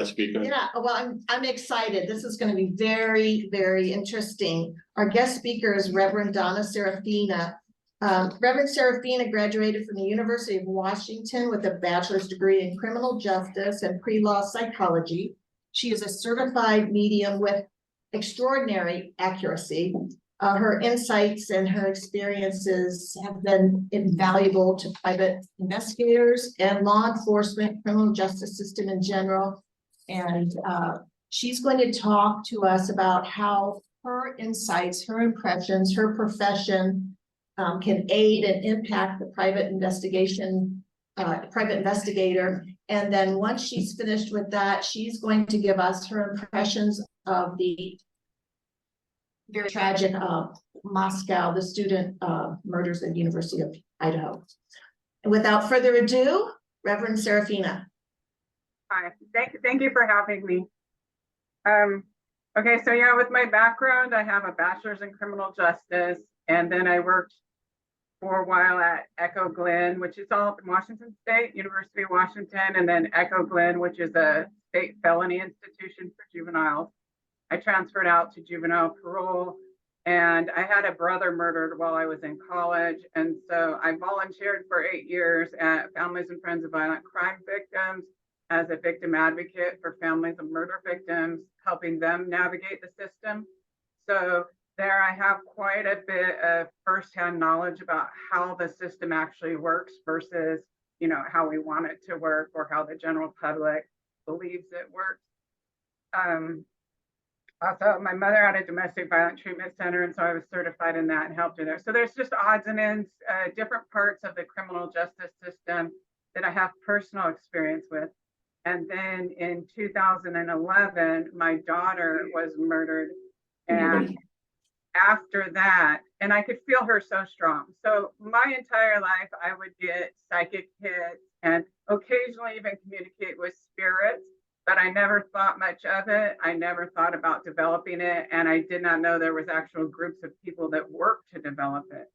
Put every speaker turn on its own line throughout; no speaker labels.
guest speaker?
Yeah, well, I'm excited. This is going to be very, very interesting. Our guest speaker is Reverend Donna Seraphina. Reverend Seraphina graduated from the University of Washington with a bachelor's degree in criminal justice and pre-law psychology. She is a certified medium with extraordinary accuracy. Her insights and her experiences have been invaluable to private investigators and law enforcement, criminal justice system in general. And she's going to talk to us about how her insights, her impressions, her profession can aid and impact the private investigator. And then once she's finished with that, she's going to give us her impressions of the very tragic Moscow, the student murders at the University of Idaho. And without further ado, Reverend Seraphina.
Hi, thank you for having me. Okay, so yeah, with my background, I have a bachelor's in criminal justice, and then I worked for a while at Echo Glen, which is all in Washington State, University of Washington, and then Echo Glen, which is a state felony institution for juveniles. I transferred out to juvenile parole, and I had a brother murdered while I was in college, and so I volunteered for 8 years at Families and Friends of Violent Crime Victims as a victim advocate for families of murder victims, helping them navigate the system. So there I have quite a bit of firsthand knowledge about how the system actually works versus, you know, how we want it to work or how the general public believes it works. Also, my mother had a domestic violence treatment center, and so I was certified in that and helped her there. So there's just odds and ends, different parts of the criminal justice system that I have personal experience with. And then in 2011, my daughter was murdered. And after that, and I could feel her so strong. So my entire life, I would get psychic hits and occasionally even communicate with spirits, but I never thought much of it. I never thought about developing it. And I did not know there was actual groups of people that worked to develop it.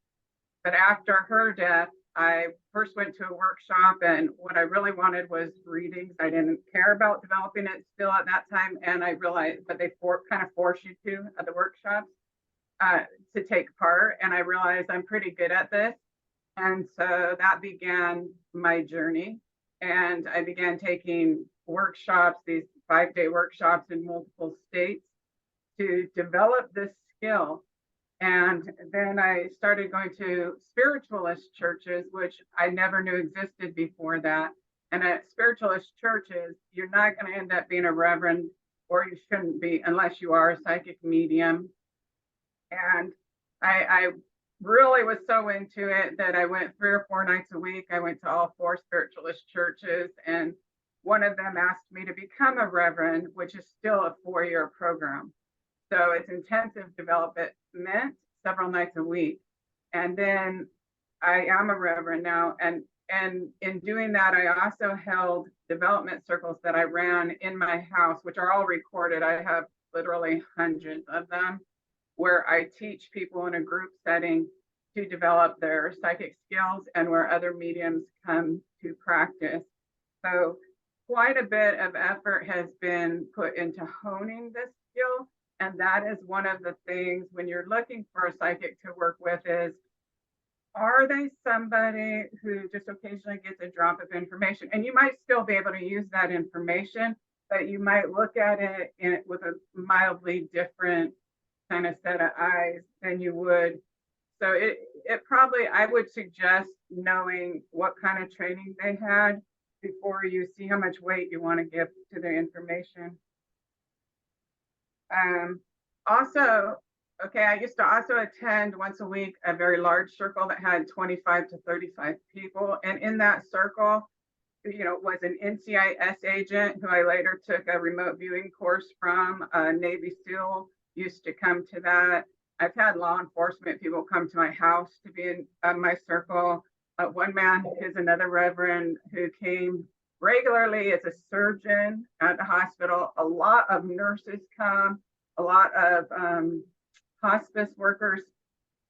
But after her death, I first went to a workshop, and what I really wanted was readings. I didn't care about developing it still at that time. And I realized, but they kind of force you to at the workshops to take part. And I realized I'm pretty good at this. And so that began my journey. And I began taking workshops, these 5-day workshops in multiple states to develop this skill. And then I started going to spiritualist churches, which I never knew existed before that. And at spiritualist churches, you're not going to end up being a reverend, or you shouldn't be unless you are a psychic medium. And I really was so into it that I went 3 or 4 nights a week. I went to all 4 spiritualist churches, and one of them asked me to become a reverend, which is still a 4-year program. So it's intensive development, several nights a week. And then I am a reverend now. And in doing that, I also held development circles that I ran in my house, which are all recorded. I have literally hundreds of them, where I teach people in a group setting to develop their psychic skills and where other mediums come to practice. So quite a bit of effort has been put into honing this skill. And that is one of the things when you're looking for a psychic to work with is, are they somebody who just occasionally gets a drop of information? And you might still be able to use that information, but you might look at it with a mildly different kind of set of eyes than you would. So it probably, I would suggest knowing what kind of training they had before you see how much weight you want to give to their information. Also, okay, I used to also attend once a week a very large circle that had 25 to 35 people. And in that circle, you know, was an NCIS agent who I later took a remote viewing course from. A Navy SEAL used to come to that. I've had law enforcement people come to my house to be in my circle. One man is another reverend who came regularly as a surgeon at the hospital. A lot of nurses come, a lot of hospice workers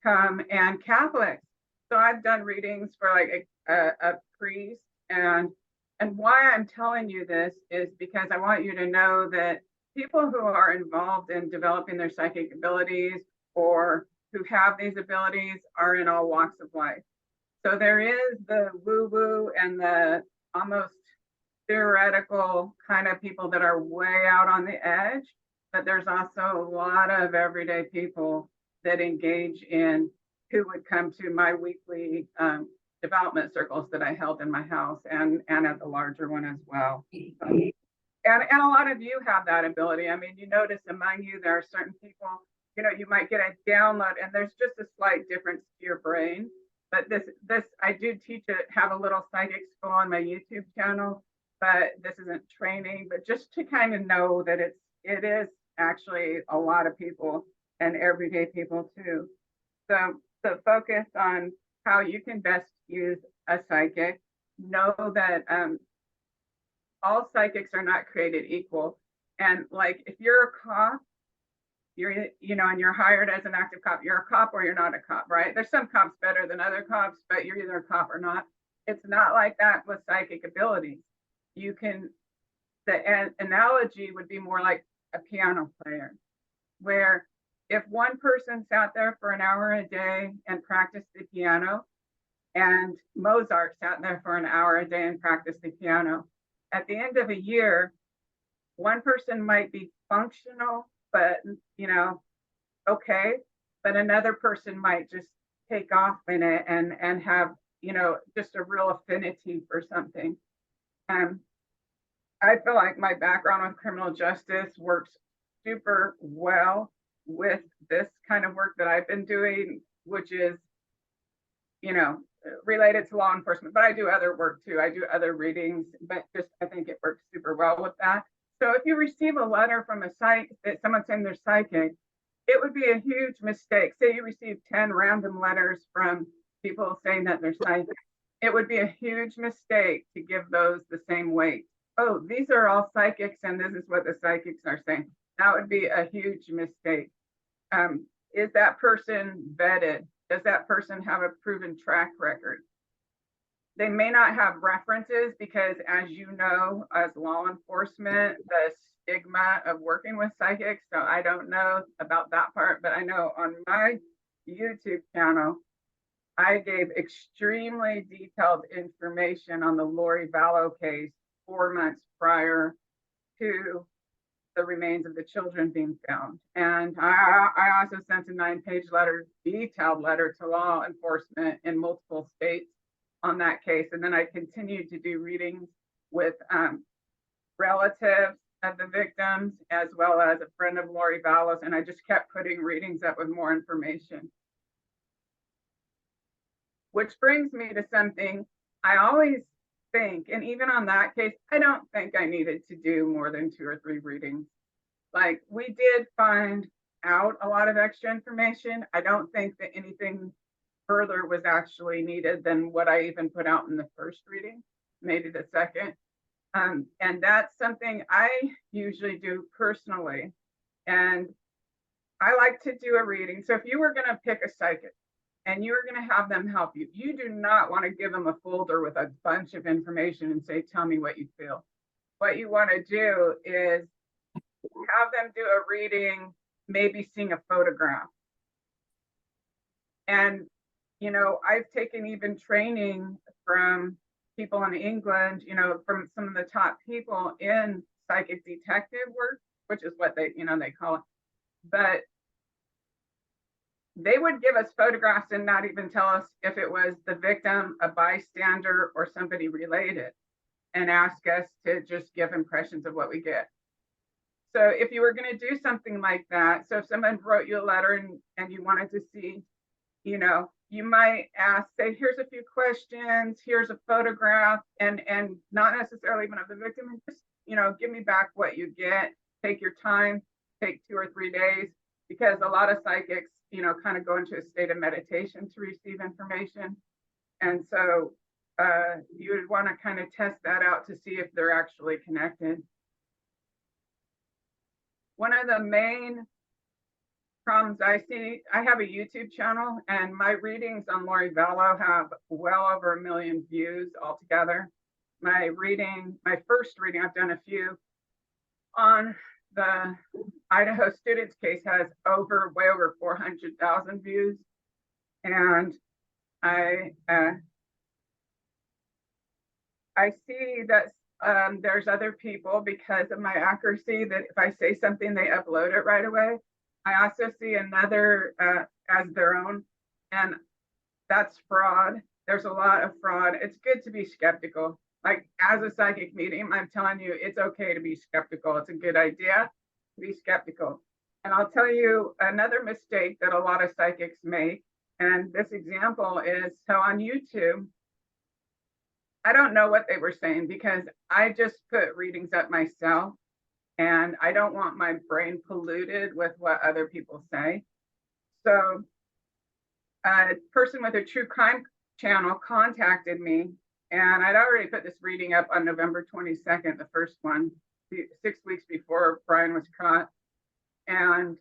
come, and Catholics. So I've done readings for like a priest and And why I'm telling you this is because I want you to know that people who are involved in developing their psychic abilities or who have these abilities are in all walks of life. So there is the woo-woo and the almost theoretical kind of people that are way out on the edge, but there's also a lot of everyday people that engage in who would come to my weekly development circles that I held in my house and at the larger one as well. And a lot of you have that ability. I mean, you notice among you, there are certain people, you know, you might get a download and there's just a slight difference to your brain. But this, I do teach it, have a little psychic school on my YouTube channel, but this isn't training, but just to kind of know that it is actually a lot of people and everyday people too. So focus on how you can best use a psychic. Know that all psychics are not created equal. And like if you're a cop, you know, and you're hired as an active cop, you're a cop or you're not a cop, right? There's some cops better than other cops, but you're either a cop or not. It's not like that with psychic abilities. You can, the analogy would be more like a piano player, where if one person sat there for an hour a day and practiced the piano, and Mozart sat there for an hour a day and practiced the piano, at the end of a year, one person might be functional, but, you know, okay, but another person might just take off in it and have, you know, just a real affinity for something. I feel like my background with criminal justice works super well with this kind of work that I've been doing, which is, you know, related to law enforcement, but I do other work too. I do other readings, but just I think it works super well with that. So if you receive a letter from a psychic that someone's saying they're psychic, it would be a huge mistake. Say you receive 10 random letters from people saying that they're psychic. It would be a huge mistake to give those the same weight. Oh, these are all psychics and this is what the psychics are saying. That would be a huge mistake. Is that person vetted? Does that person have a proven track record? They may not have references because, as you know, as law enforcement, the stigma of working with psychics. So I don't know about that part, but I know on my YouTube channel, I gave extremely detailed information on the Lori Vallow case 4 months prior to the remains of the children being found. And I also sent a 9-page letter, detailed letter to law enforcement in multiple states on that case. And then I continued to do readings with relatives of the victims, as well as a friend of Lori Vallow's. And I just kept putting readings up with more information. Which brings me to something I always think, and even on that case, I don't think I needed to do more than 2 or 3 readings. Like, we did find out a lot of extra information. I don't think that anything further was actually needed than what I even put out in the first reading, maybe the second. And that's something I usually do personally. And I like to do a reading. So if you were going to pick a psychic and you were going to have them help you, you do not want to give them a folder with a bunch of information and say, tell me what you feel. What you want to do is have them do a reading, maybe seeing a photograph. And, you know, I've taken even training from people in England, you know, from some of the top people in psychic detective work, which is what they, you know, they call it. But they would give us photographs and not even tell us if it was the victim, a bystander, or somebody related, and ask us to just give impressions of what we get. So if you were going to do something like that, so if someone wrote you a letter and you wanted to see, you know, you might ask, say, here's a few questions, here's a photograph, and not necessarily even of the victim, and just, you know, give me back what you get, take your time, take 2 or 3 days, because a lot of psychics, you know, kind of go into a state of meditation to receive information. And so you would want to kind of test that out to see if they're actually connected. One of the main problems I see, I have a YouTube channel and my readings on Lori Vallow have well over 1 million views altogether. my first reading, I've done a few on the Idaho students case, has way over 400,000 views. And I see that there's other people, because of my accuracy, that if I say something, they upload it right away. I also see another as their own, and that's fraud. There's a lot of fraud. It's good to be skeptical. Like, as a psychic medium, I'm telling you, it's okay to be skeptical. It's a good idea to be skeptical. And I'll tell you another mistake that a lot of psychics make. And this example is, so on YouTube, I don't know what they were saying, because I just put readings up myself, and I don't want my brain polluted with what other people say. So a person with a true crime channel contacted me, and I'd already put this reading up on November 22nd, the first one, 6 weeks before Brian was caught. And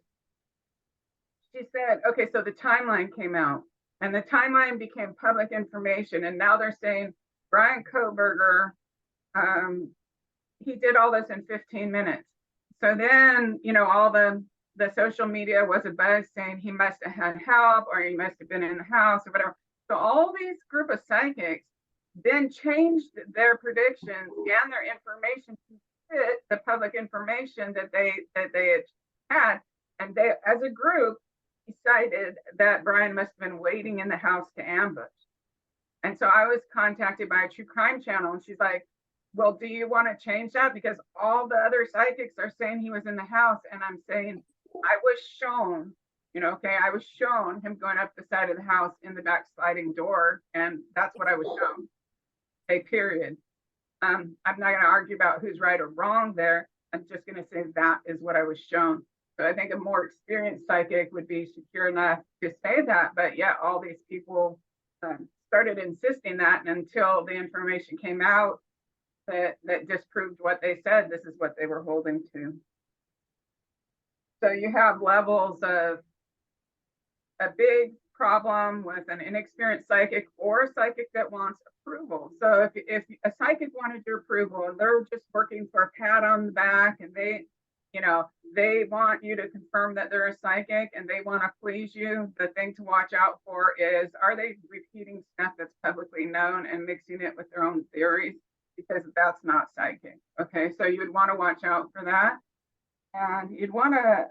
she said, okay, so the timeline came out, and the timeline became public information. And now they're saying Brian Kohberger, he did all this in 15 minutes. So then, all the social media was a buzz saying he must have had help, or he must have been in the house, or whatever. So all these group of psychics then changed their predictions and their information to fit the public information that they had. And they, as a group, decided that Brian must have been waiting in the house to ambush. And so I was contacted by a true crime channel, and she's like, well, do you want to change that? Because all the other psychics are saying he was in the house. And I'm saying, I was shown, I was shown him going up the side of the house in the back sliding door. And that's what I was shown. Okay, period. I'm not going to argue about who's right or wrong there. I'm just going to say that is what I was shown. So I think a more experienced psychic would be secure enough to say that. But yeah, all these people started insisting that, and until the information came out that disproved what they said, this is what they were holding to. So you have levels of a big problem with an inexperienced psychic, or a psychic that wants approval. So if a psychic wanted your approval, and they're just working for a pat on the back, and they want you to confirm that they're a psychic, and they want to please you, the thing to watch out for is, are they repeating stuff that's publicly known and mixing it with their own theories? Because that's not psychic. Okay, so you would want to watch out for that. And you'd want to,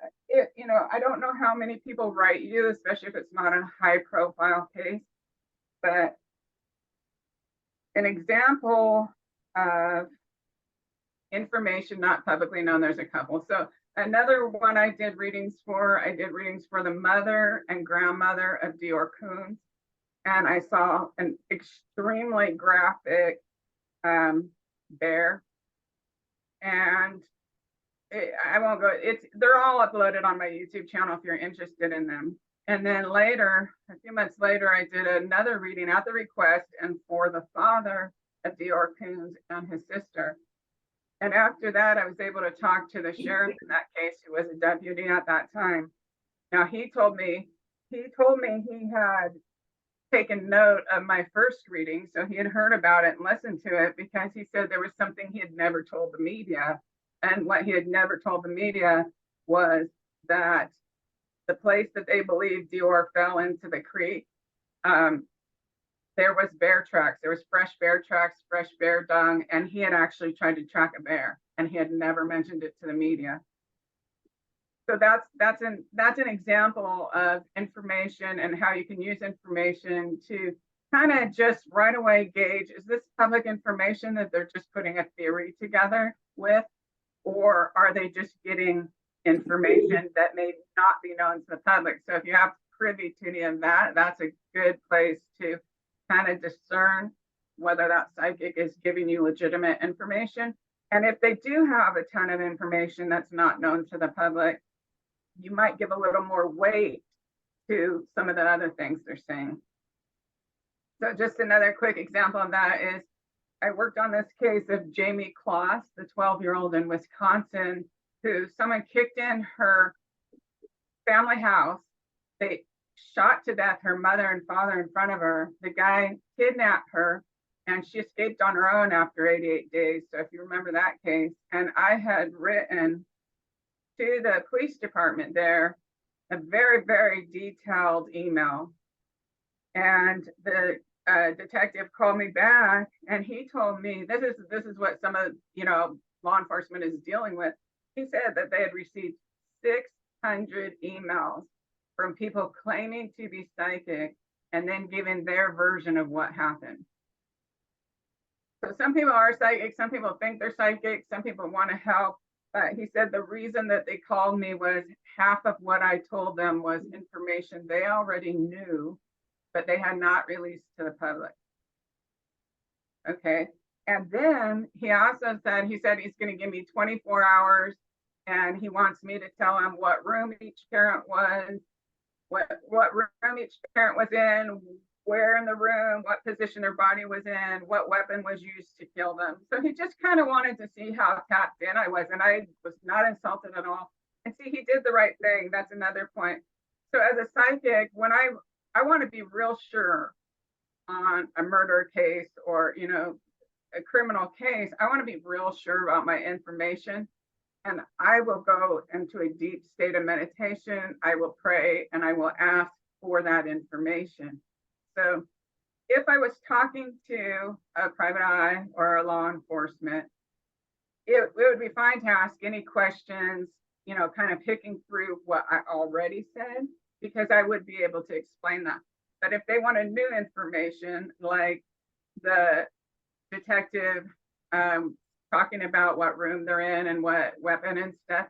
I don't know how many people write you, especially if it's not a high profile case, but an example of information not publicly known, there's a couple. So another one I did readings for the mother and grandmother of Dior Coons. And I saw an extremely graphic bear. And I won't go, they're all uploaded on my YouTube channel if you're interested in them. And then later, a few months later, I did another reading at the request and for the father of Dior Coons and his sister. And after that, I was able to talk to the sheriff in that case, who was a deputy at that time. Now he told me he had taken note of my first reading, so he had heard about it and listened to it, because he said there was something he had never told the media. And what he had never told the media was that the place that they believed Dior fell into the creek, there was bear tracks. There was fresh bear tracks, fresh bear dung, and he had actually tried to track a bear, and he had never mentioned it to the media. So that's an example of information and how you can use information to kind of just right away gauge, is this public information that they're just putting a theory together with, or are they just getting information that may not be known to the public? So if you have privy to any of that, that's a good place to kind of discern whether that psychic is giving you legitimate information. And if they do have a ton of information that's not known to the public, you might give a little more weight to some of the other things they're saying. So just another quick example of that is, I worked on this case of Jamie Kloss, the 12-year-old in Wisconsin, who someone kicked in her family house. They shot to death her mother and father in front of her. The guy kidnapped her and she escaped on her own after 88 days. So if you remember that case, and I had written to the police department there a very, very detailed email. And the detective called me back, and he told me this is what some of law enforcement is dealing with. He said that they had received 600 emails from people claiming to be psychic and then giving their version of what happened. So some people are psychic, some people think they're psychic, some people want to help. But he said the reason that they called me was half of what I told them was information they already knew, but they had not released to the public. Okay. And then he also said, he's going to give me 24 hours, and he wants me to tell him what room each parent was, what room each parent was in, where in the room, what position their body was in, what weapon was used to kill them. So he just kind of wanted to see how tapped in I was, and I was not insulted at all. And see, he did the right thing. That's another point. So as a psychic, when I want to be real sure on a murder case or, a criminal case, I want to be real sure about my information. And I will go into a deep state of meditation. I will pray and I will ask for that information. So if I was talking to a private eye or a law enforcement, it would be fine to ask any questions, kind of picking through what I already said, because I would be able to explain that. But if they wanted new information, like the detective talking about what room they're in and what weapon and stuff,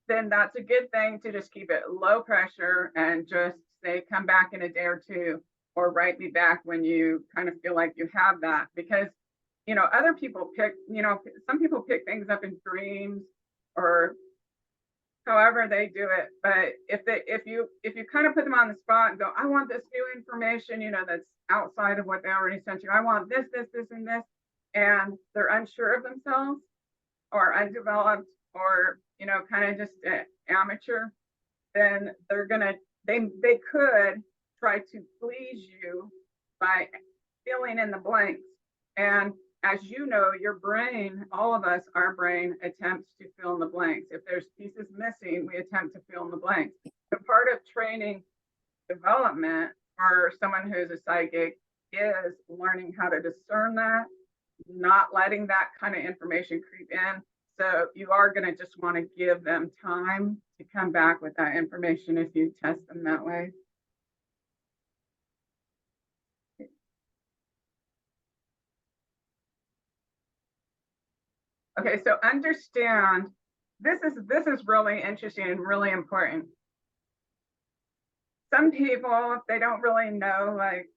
then that's a good thing to just keep it low pressure and just say, come back in a day or two, or write me back when you kind of feel like you have that. Because, other people pick, some people pick things up in dreams or however they do it. But if you kind of put them on the spot and go, I want this new information, that's outside of what they already sent you. I want this, and this, and they're unsure of themselves or undeveloped or, kind of just amateur, then they could try to please you by filling in the blanks. And as you know, your brain, all of us, our brain attempts to fill in the blanks. If there's pieces missing, we attempt to fill in the blanks. The part of training development for someone who's a psychic is learning how to discern that, not letting that kind of information creep in. So you are going to just want to give them time to come back with that information if you test them that way. Okay, so understand, this is really interesting and really important. Some people, if they don't really know, like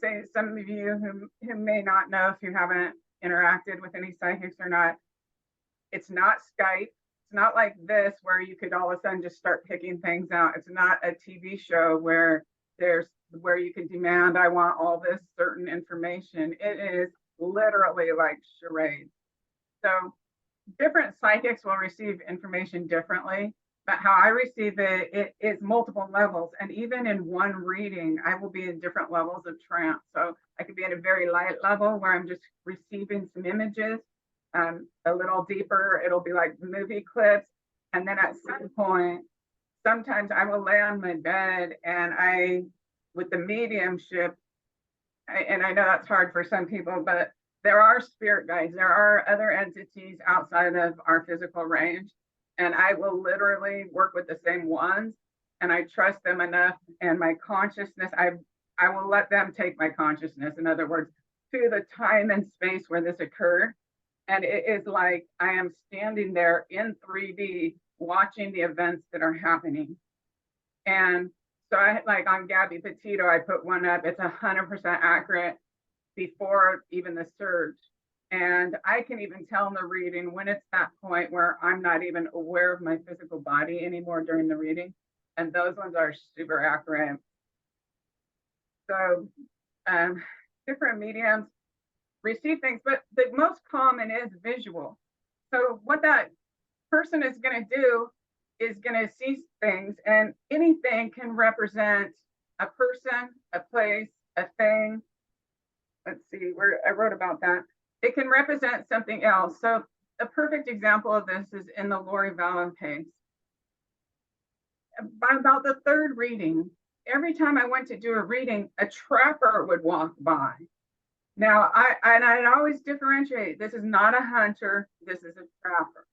say some of you who may not know if you haven't interacted with any psychics or not, it's not Skype. It's not like this where you could all of a sudden just start picking things out. It's not a TV show where you can demand, I want all this certain information. It is literally like charades. So different psychics will receive information differently, but how I receive it is multiple levels. And even in one reading, I will be in different levels of trance. So I could be at a very light level where I'm just receiving some images. A little deeper, it'll be like movie clips. And then at some point, sometimes I will lay on my bed and with the mediumship, and I know that's hard for some people, but there are spirit guides. There are other entities outside of our physical range. And I will literally work with the same ones. And I trust them enough. And my consciousness, I will let them take my consciousness. In other words, to the time and space where this occurred. And it is like I am standing there in 3D watching the events that are happening. And so like on Gabby Petito, I put one up. It's 100% accurate before even the surge. And I can even tell in the reading when it's that point where I'm not even aware of my physical body anymore during the reading. And those ones are super accurate. So different mediums receive things, but the most common is visual. So what that person is going to do is going to see things, and anything can represent a person, a place, a thing, let's see where I wrote about that. It can represent something else. So a perfect example of this is in the Lori Vallow case. By about the third reading, every time I went to do a reading, a trapper would walk by. Now, I'd always differentiate. This is not a hunter. This is a trapper.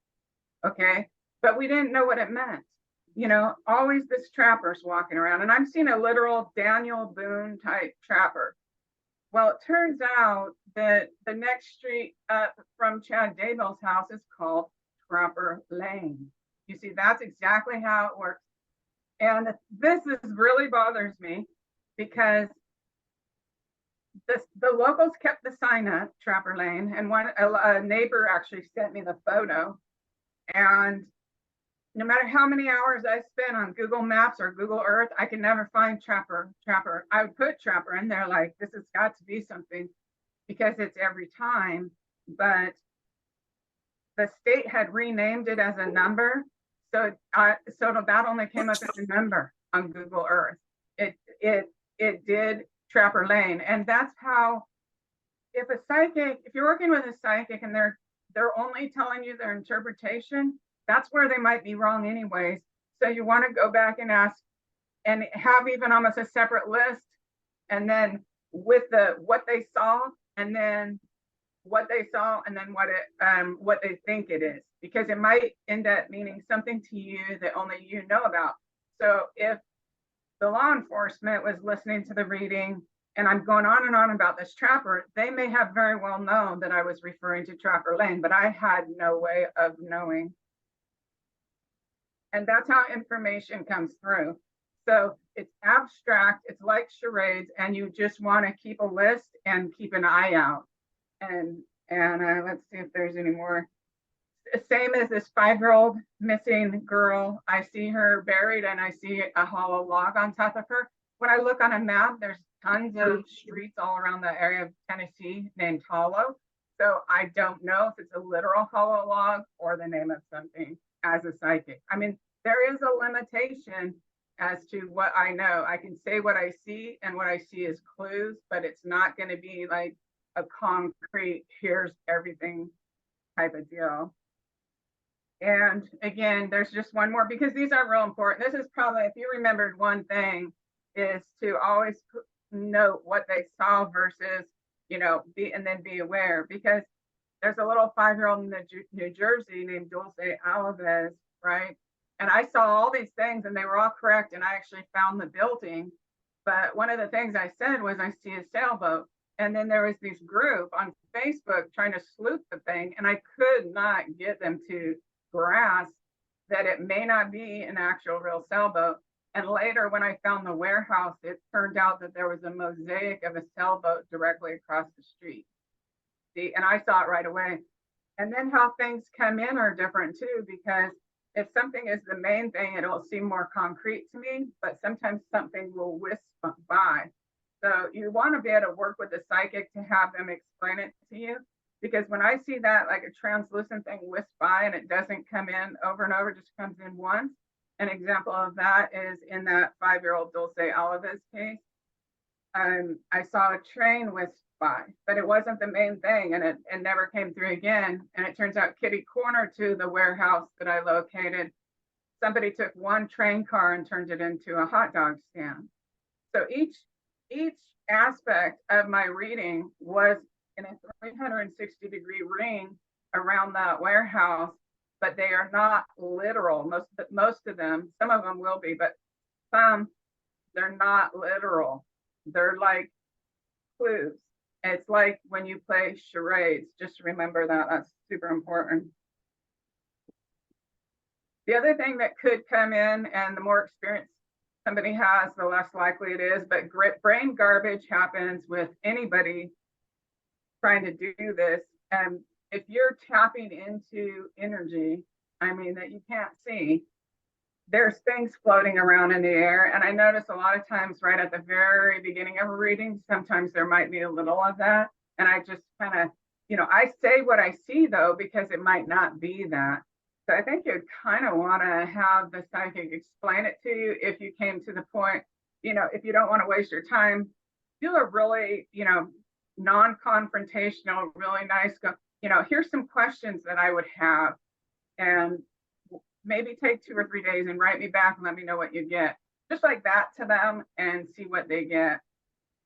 Okay. But we didn't know what it meant. You know, always this trapper's walking around. And I'm seeing a literal Daniel Boone type trapper. Well, it turns out that the next street up from Chad Daybell's house is called Trapper Lane. You see, that's exactly how it works. And this is really bothers me because the locals kept the sign up, Trapper Lane, and a neighbor actually sent me the photo. And no matter how many hours I spent on Google Maps or Google Earth, I can never find Trapper. I would put Trapper in there like, this has got to be something because it's every time. But the state had renamed it as a number. So that only came up as a number on Google Earth. It did Trapper Lane. And that's how, if you're working with a psychic and they're only telling you their interpretation, that's where they might be wrong anyways. So you want to go back and ask and have even almost a separate list, and then with what they saw, and then what they saw, and then what they think it is, because it might end up meaning something to you that only you know about. So if the law enforcement was listening to the reading and I'm going on and on about this trapper, they may have very well known that I was referring to Trapper Lane, but I had no way of knowing. And that's how information comes through. So it's abstract, it's like charades, and you just want to keep a list and keep an eye out. And let's see if there's any more. Same as this 5-year-old missing girl. I see her buried and I see a hollow log on top of her. When I look on a map, there's tons of streets all around the area of Tennessee named Hollow. So I don't know if it's a literal hollow log or the name of something as a psychic. I mean, there is a limitation as to what I know. I can say what I see, and what I see is clues, but it's not going to be like a concrete, here's everything type of deal. And again, there's just one more, because these are real important. This is probably, if you remembered one thing, is to always note what they saw versus, you know, be aware, because there's a little 5-year-old in New Jersey named Dulce Alaves, right? And I saw all these things and they were all correct. And I actually found the building. But one of the things I said was, I see a sailboat. And then there was this group on Facebook trying to sleuth the thing. And I could not get them to grasp that it may not be an actual real sailboat. And later, when I found the warehouse, it turned out that there was a mosaic of a sailboat directly across the street. See, and I saw it right away. And then how things come in are different too, because if something is the main thing, it'll seem more concrete to me, but sometimes something will wisp by. So you want to be able to work with the psychic to have them explain it to you, because when I see that, like a translucent thing wisp by and it doesn't come in over and over, just comes in once. An example of that is in that 5-year-old Dulce Alaves case. I saw a train wisp by, but it wasn't the main thing, and it never came through again. And it turns out kitty corner to the warehouse that I located, somebody took one train car and turned it into a hot dog stand. So each aspect of my reading was in a 360-degree ring around that warehouse, but they are not literal. Most of them, some of them will be, but some, they're not literal. They're like clues. It's like when you play charades, just remember that. That's super important. The other thing that could come in, and the more experience somebody has, the less likely it is, but brain garbage happens with anybody trying to do this. And if you're tapping into energy, I mean, that you can't see, there's things floating around in the air. And I notice a lot of times right at the very beginning of a reading, sometimes there might be a little of that. And I just kind of, you know, I say what I see though, because it might not be that. So I think you'd kind of want to have the psychic explain it to you if you came to the point, you know, if you don't want to waste your time, do a really, you know, non-confrontational, really nice. Go, you know, here's some questions that I would have, and maybe take 2 or 3 days and write me back and let me know what you get. Just like that to them and see what they get.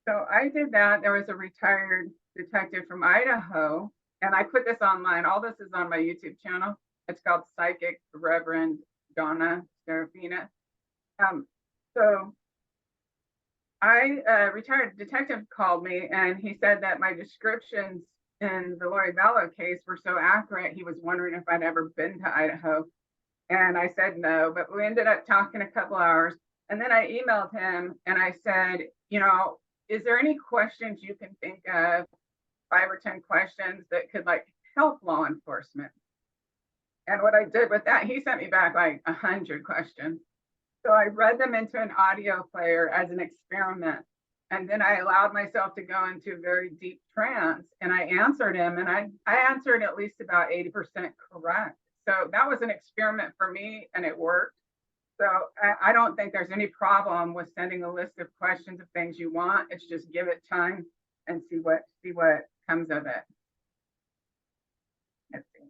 So I did that. There was a retired detective from Idaho, and I put this online. All this is on my YouTube channel. It's called Psychic Reverend Donna Seraphina. So retired detective called me, and he said that my descriptions in the Lori Vallow case were so accurate. He was wondering if I'd ever been to Idaho. And I said no, but we ended up talking a couple hours. And then I emailed him and I said, you know, is there any questions you can think of, 5 or 10 questions that could like help law enforcement? And what I did with that, he sent me back like 100 questions. So I read them into an audio player as an experiment. And then I allowed myself to go into a very deep trance, and I answered him, and I answered at least about 80% correct. So that was an experiment for me, and it worked. So I don't think there's any problem with sending a list of questions of things you want. It's just give it time and see what comes of it. Let's see.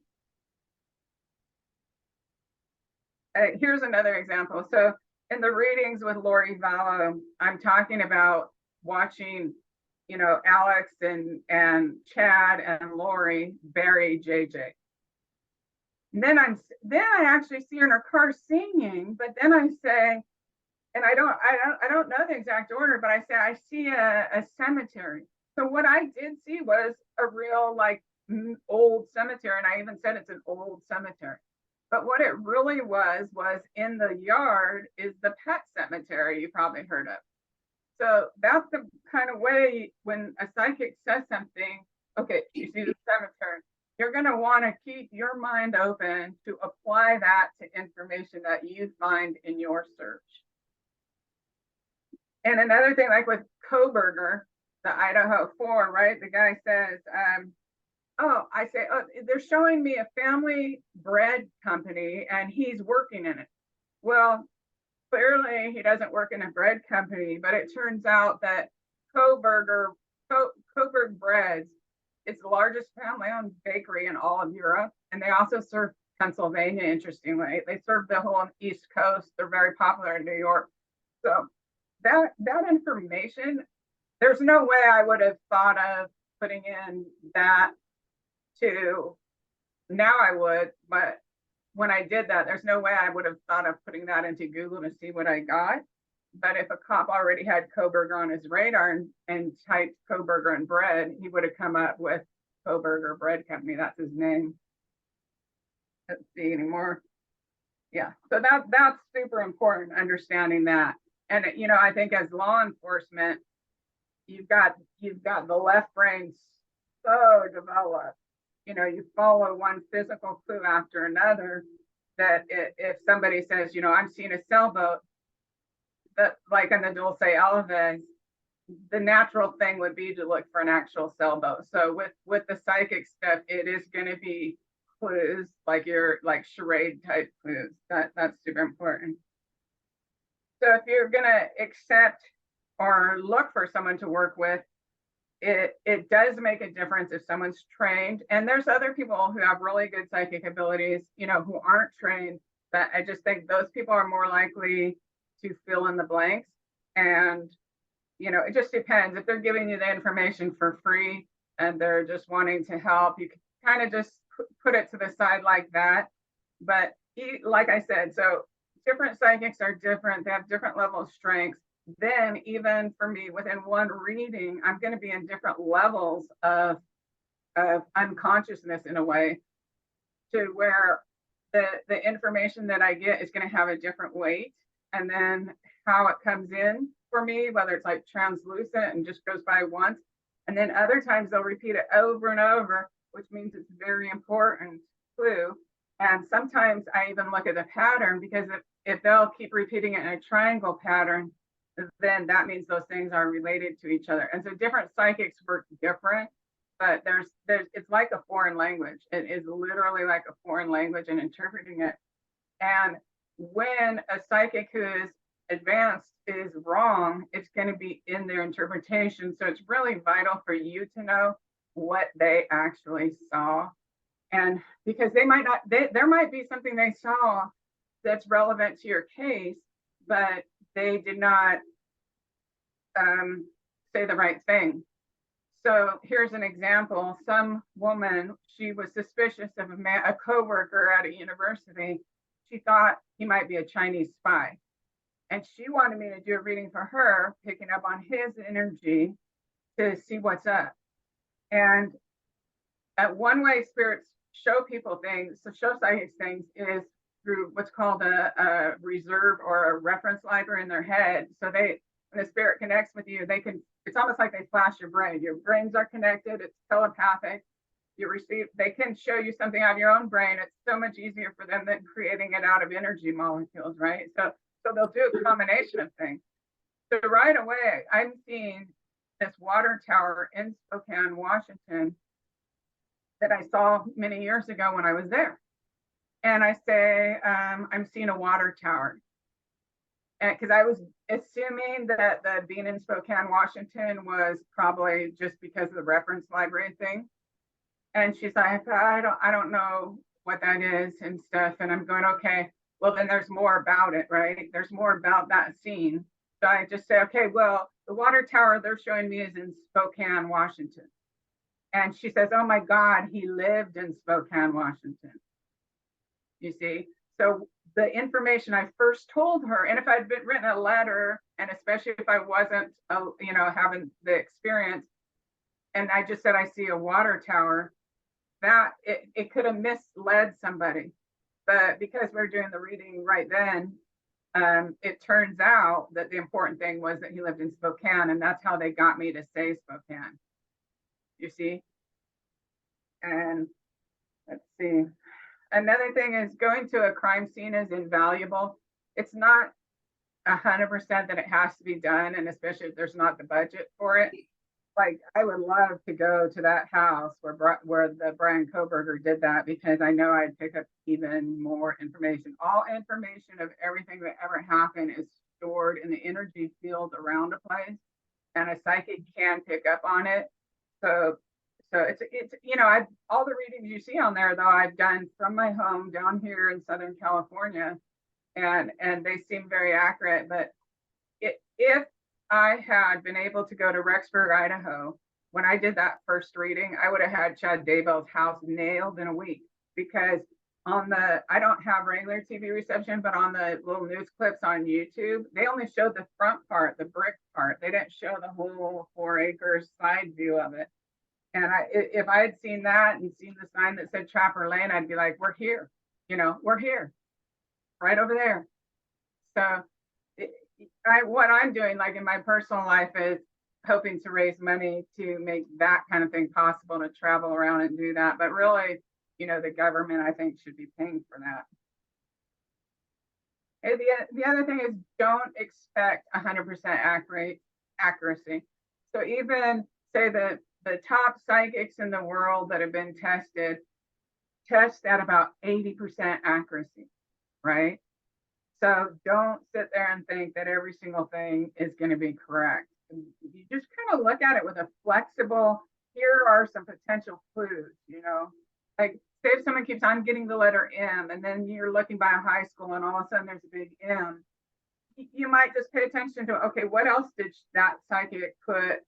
Here's another example. So in the readings with Lori Vallow, I'm talking about watching, you know, Alex and Chad and Lori bury JJ. And then I actually see her in her car singing, but then I say, and I don't know the exact order, but I say I see a cemetery. So what I did see was a real like old cemetery, and I even said it's an old cemetery. But what it really was in the yard is the pet cemetery you probably heard of. So that's the kind of way when a psychic says something, okay, you see the cemetery, you're going to want to keep your mind open to apply that to information that you find in your search. And another thing, like with Koberger, the Idaho 4, right? The guy says, I say, oh, they're showing me a family bread company and he's working in it. Well, clearly he doesn't work in a bread company, but it turns out that Koberg Breads is the largest family-owned bakery in all of Europe. And they also serve Pennsylvania, interestingly. They serve the whole East Coast. They're very popular in New York. So that information, there's no way I would have thought of putting in that to, now I would, but when I did that, there's no way I would have thought of putting that into Google to see what I got. But if a cop already had Koberger on his radar and typed Koberger and bread, he would have come up with Koberger Bread Company. That's his name. Let's see anymore. Yeah, so that's super important, understanding that. And you know, I think as law enforcement, you've got the left brain so developed. You know, you follow one physical clue after another, that if somebody says, you know, I'm seeing a sailboat, that like in the Dulce Alves, the natural thing would be to look for an actual sailboat. So with the psychic stuff, it is going to be clues, like your like charade type clues. That's super important. So if you're going to accept or look for someone to work with, it does make a difference if someone's trained. And there's other people who have really good psychic abilities, you know, who aren't trained, but I just think those people are more likely to fill in the blanks. And, you know, it just depends. If they're giving you the information for free and they're just wanting to help, you can kind of just put it to the side like that. But like I said, so different psychics are different. They have different level of strengths. Then even for me, within one reading, I'm going to be in different levels of unconsciousness in a way, to where the information that I get is going to have a different weight. And then how it comes in for me, whether it's like translucent and just goes by once, and then other times they'll repeat it over and over, which means it's very important clue. And sometimes I even look at the pattern, because if they'll keep repeating it in a triangle pattern, then that means those things are related to each other. And so different psychics work different, but there's it's like a foreign language. It is literally like a foreign language and interpreting it. And when a psychic who is advanced is wrong, it's going to be in their interpretation. So it's really vital for you to know what they actually saw. And because they might not, there might be something they saw that's relevant to your case, but they did not say the right thing. So here's an example. Some woman, she was suspicious of a coworker at a university. She thought he might be a Chinese spy. And she wanted me to do a reading for her, picking up on his energy to see what's up. And one way spirits show people things, so show psychics things, is through what's called a reserve or a reference library in their head. So they, when the spirit connects with you, they can, it's almost like they flash your brain. Your brains are connected, it's telepathic. You receive, they can show you something out of your own brain. It's so much easier for them than creating it out of energy molecules, right? So they'll do a combination of things. So right away, I'm seeing this water tower in Spokane, Washington, that I saw many years ago when I was there. And I say, I'm seeing a water tower. Because I was assuming that the being in Spokane, Washington was probably just because of the reference library thing. And she's like, I don't know what that is and stuff. And I'm going, okay, well, then there's more about it, right? There's more about that scene. So I just say, okay, well, the water tower they're showing me is in Spokane, Washington. And she says, oh my God, he lived in Spokane, Washington. You see? So the information I first told her, and if I'd been written a letter, and especially if I wasn't, having the experience, and I just said, I see a water tower, that it could have misled somebody. But because we're doing the reading right then, it turns out that the important thing was that he lived in Spokane, and that's how they got me to say Spokane. You see? And let's see. Another thing is going to a crime scene is invaluable. It's not 100% that it has to be done, and especially if there's not the budget for it. Like, I would love to go to that house where the Brian Koberger did that, because I know I'd pick up even more information. All information of everything that ever happened is stored in the energy field around a place, and a psychic can pick up on it. So it's all the readings you see on there, though, I've done from my home down here in Southern California, and they seem very accurate. But if I had been able to go to Rexburg, Idaho, when I did that first reading, I would have had Chad Daybell's house nailed in a week, because I don't have regular TV reception, but on the little news clips on YouTube, they only showed the front part, the brick part. They didn't show the whole 4 acres side view of it. And if I had seen that and seen the sign that said Trapper Lane, I'd be like, we're here, we're here, right over there. So what I'm doing, like in my personal life, is hoping to raise money to make that kind of thing possible, to travel around and do that. But really, the government, I think, should be paying for that. And the other thing is, don't expect 100% accuracy. So even say that the top psychics in the world that have been tested test at about 80% accuracy, right? So don't sit there and think that every single thing is going to be correct. You just kind of look at it with a flexible, here are some potential clues, like say if someone keeps on getting the letter M, and then you're looking by a high school and all of a sudden there's a big M, you might just pay attention to, okay, what else did that psychic put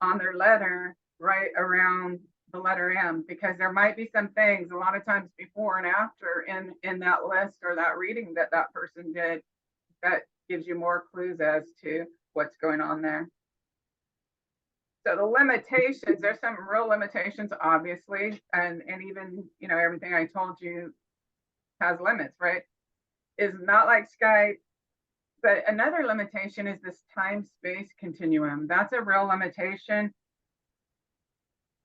on their letter right around the letter M? Because there might be some things a lot of times before and after in that list or that reading that person did that gives you more clues as to what's going on there. So the limitations, there's some real limitations, obviously, and even everything I told you has limits, right? Is not like Skype. But another limitation is this time-space continuum. That's a real limitation.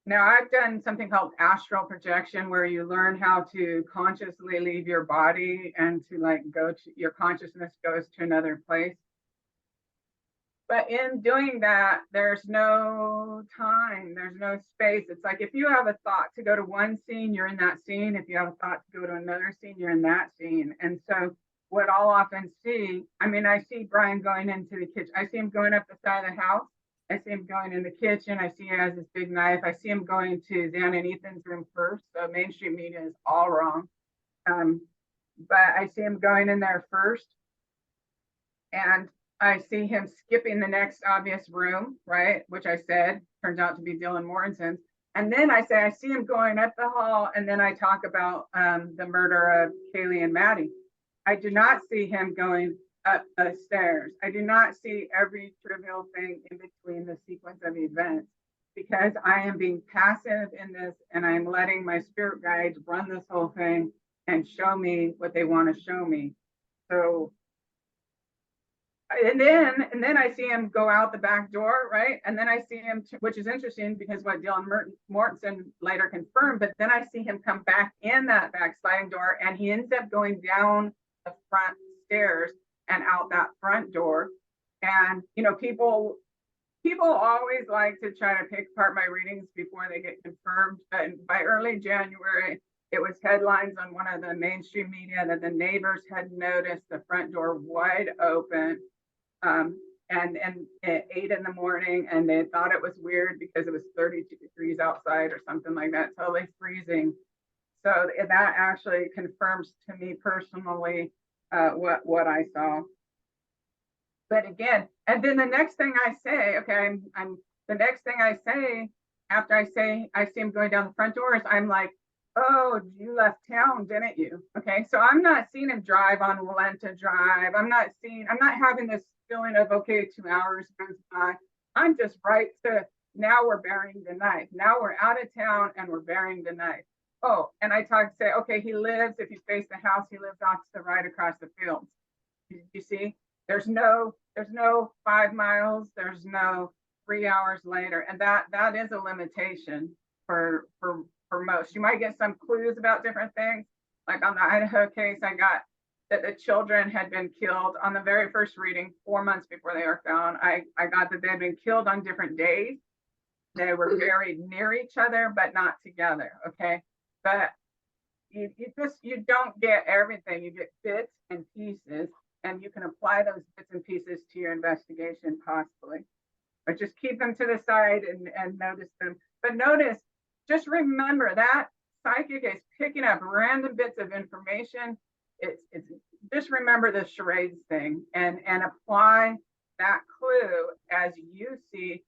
Now, I've done something called astral projection, where you learn how to consciously leave your body and to your consciousness goes to another place. But in doing that, there's no time, there's no space. It's like if you have a thought to go to one scene, you're in that scene. If you have a thought to go to another scene, you're in that scene. And so what I'll often see, I mean, I see Brian going into the kitchen. I see him going up the side of the house. I see him going in the kitchen. I see he has this big knife. I see him going to Dan and Ethan's room first. So mainstream media is all wrong. But I see him going in there first. And I see him skipping the next obvious room, right? Which I said turns out to be Dylan Morrison's. And then I see him going up the hall. And then I talk about the murder of Kaylee and Maddie. I do not see him going up the stairs. I do not see every trivial thing in between the sequence of events, because I am being passive in this and I'm letting my spirit guides run this whole thing and show me what they want to show me. So, and then I see him go out the back door, right? And then I see him, which is interesting because what Dylan Mortensen later confirmed, but then I see him come back in that back sliding door and he ends up going down the front stairs and out that front door. And, you know, people always like to try to pick apart my readings before they get confirmed. But by early January, it was headlines on one of the mainstream media that the neighbors had noticed the front door wide open and at 8 in the morning, and they thought it was weird because it was 32 degrees outside or something like that, totally freezing. So that actually confirms to me personally what I saw. But again, and then the next thing I say, okay, the next thing I say after I see him going down the front doors, I'm like, oh, you left town, didn't you? Okay, so I'm not seeing him drive on Walenta Drive. I'm not having this feeling of, okay, 2 hours goes by. I'm just right to, now we're burying the knife. Now we're out of town and we're burying the knife. Oh, and I say, okay, he lives, if you face the house, he lives off to the right across the fields. You see, there's no 5 miles, there's no 3 hours later. And that is a limitation for most. You might get some clues about different things. Like on the Idaho case, I got that the children had been killed on the very first reading 4 months before they were found. I got that they had been killed on different days. They were buried near each other, but not together, okay? But you don't get everything. You get bits and pieces, and you can apply those bits and pieces to your investigation possibly. But just keep them to the side and notice them. But notice, just remember that psychic is picking up random bits of information. It's just remember the charades thing and apply that clue as you see.